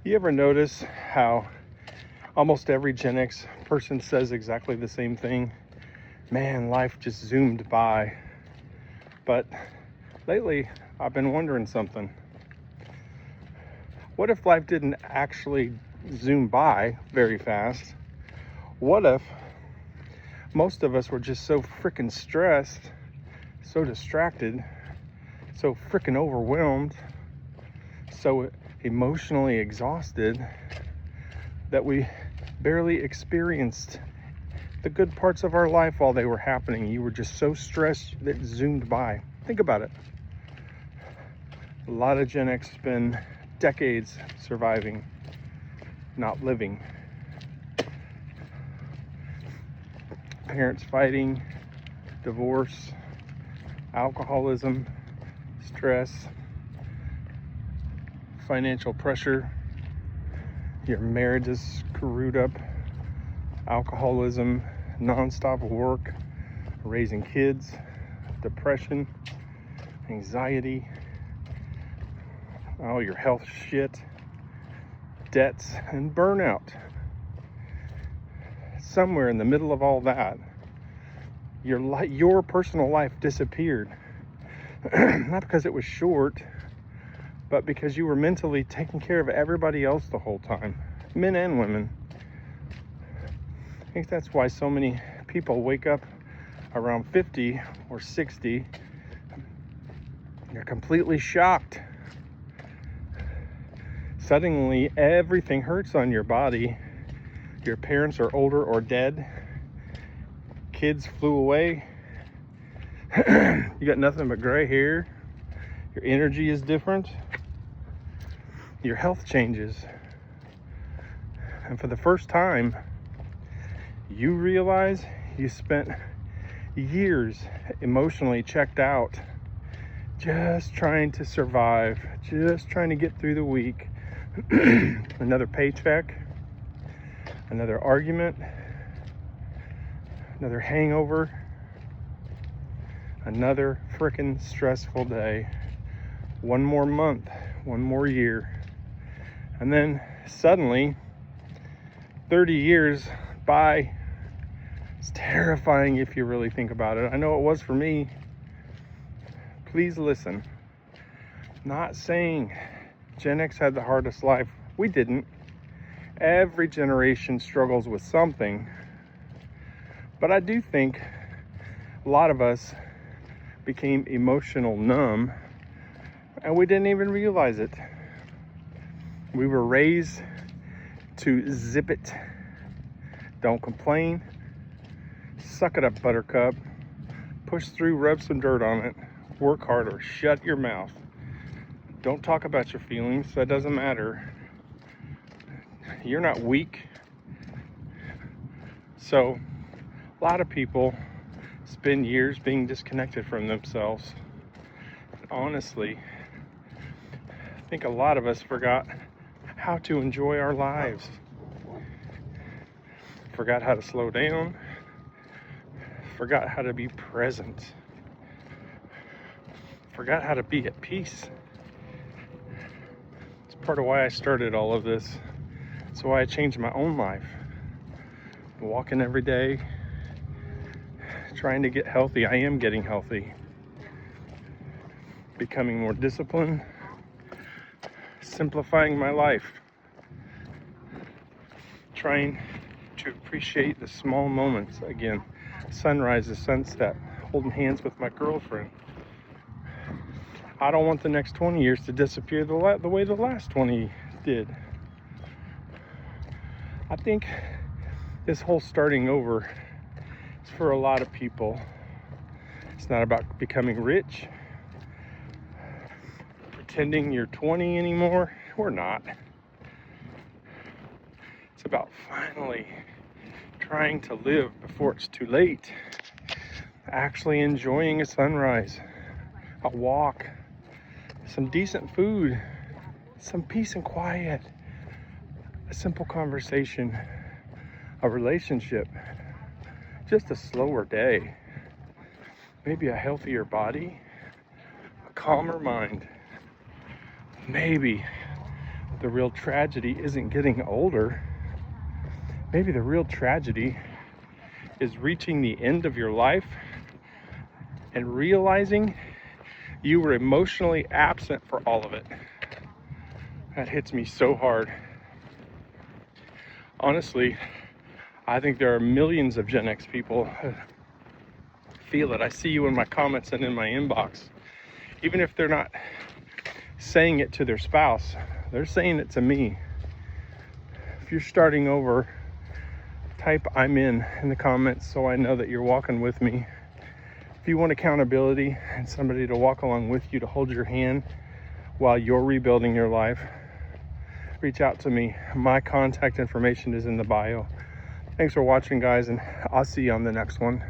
You ever notice how almost every Gen X person says exactly the same thing? Man, life just zoomed by. But lately, I've been wondering something. What if life didn't actually zoom by very fast? What if most of us were just so freaking stressed, so distracted, so freaking overwhelmed, so emotionally exhausted that we barely experienced the good parts of our life while they were happening? You were just so stressed that it zoomed by. Think about it. A lot of Gen X spend decades surviving, not living. Parents fighting, divorce, alcoholism, stress, financial pressure, your marriage is screwed up, alcoholism, nonstop work, raising kids, depression, anxiety, all your health shit, debts, and burnout. Somewhere in the middle of all that, your personal life disappeared. Not because it was short, but because you were mentally taking care of everybody else the whole time, men and women. I think that's why so many people wake up around 50 or 60. They're completely shocked. Suddenly, everything hurts on your body. Your parents are older or dead. Kids flew away. You got nothing but gray hair. Your energy is different. Your health changes. And for the first time, you realize you spent years emotionally checked out, just trying to survive, just trying to get through the week. Another paycheck, another argument, another hangover, another frickin' stressful day, one more month, one more year. And then suddenly, 30 years by. It's terrifying if you really think about it. I know it was for me. Please listen. Not saying Gen X had the hardest life. We didn't. Every generation struggles with something. But I do think a lot of us became emotional numb and we didn't even realize it. We were raised to zip it. Don't complain. Suck it up, buttercup. Push through, rub some dirt on it. Work harder. Shut your mouth. Don't talk about your feelings. That doesn't matter. You're not weak. So, a lot of people spend years being disconnected from themselves. And honestly, I think a lot of us forgot how to enjoy our lives. Forgot how to slow down. Forgot how to be present. Forgot how to be at peace. It's part of why I started all of this. It's why I changed my own life. Walking every day, trying to get healthy. I am getting healthy. Becoming more disciplined. Simplifying my life. Trying to appreciate the small moments again. Sunrise, the sunset, holding hands with my girlfriend. I don't want the next 20 years to disappear the way the last 20 did. I think this whole starting over is for a lot of people. It's not about becoming rich, pretending you're 20 anymore. We're not. It's about finally trying to live before it's too late. Actually enjoying a sunrise, a walk, some decent food, some peace and quiet, a simple conversation, a relationship, just a slower day, maybe a healthier body, a calmer mind, maybe the real tragedy isn't getting older. Maybe the real tragedy is reaching the end of your life and realizing you were emotionally absent for all of it. That hits me so hard. Honestly, I think there are millions of Gen X people who feel it. I see you in my comments and in my inbox. Even if they're not saying it to their spouse, they're saying it to me. If you're starting over, type "I'm in" the comments so I know that you're walking with me. If you want accountability and somebody to walk along with you, to hold your hand while you're rebuilding your life, reach out to me. My contact information is in the bio. Thanks for watching, guys, and I'll see you on the next one.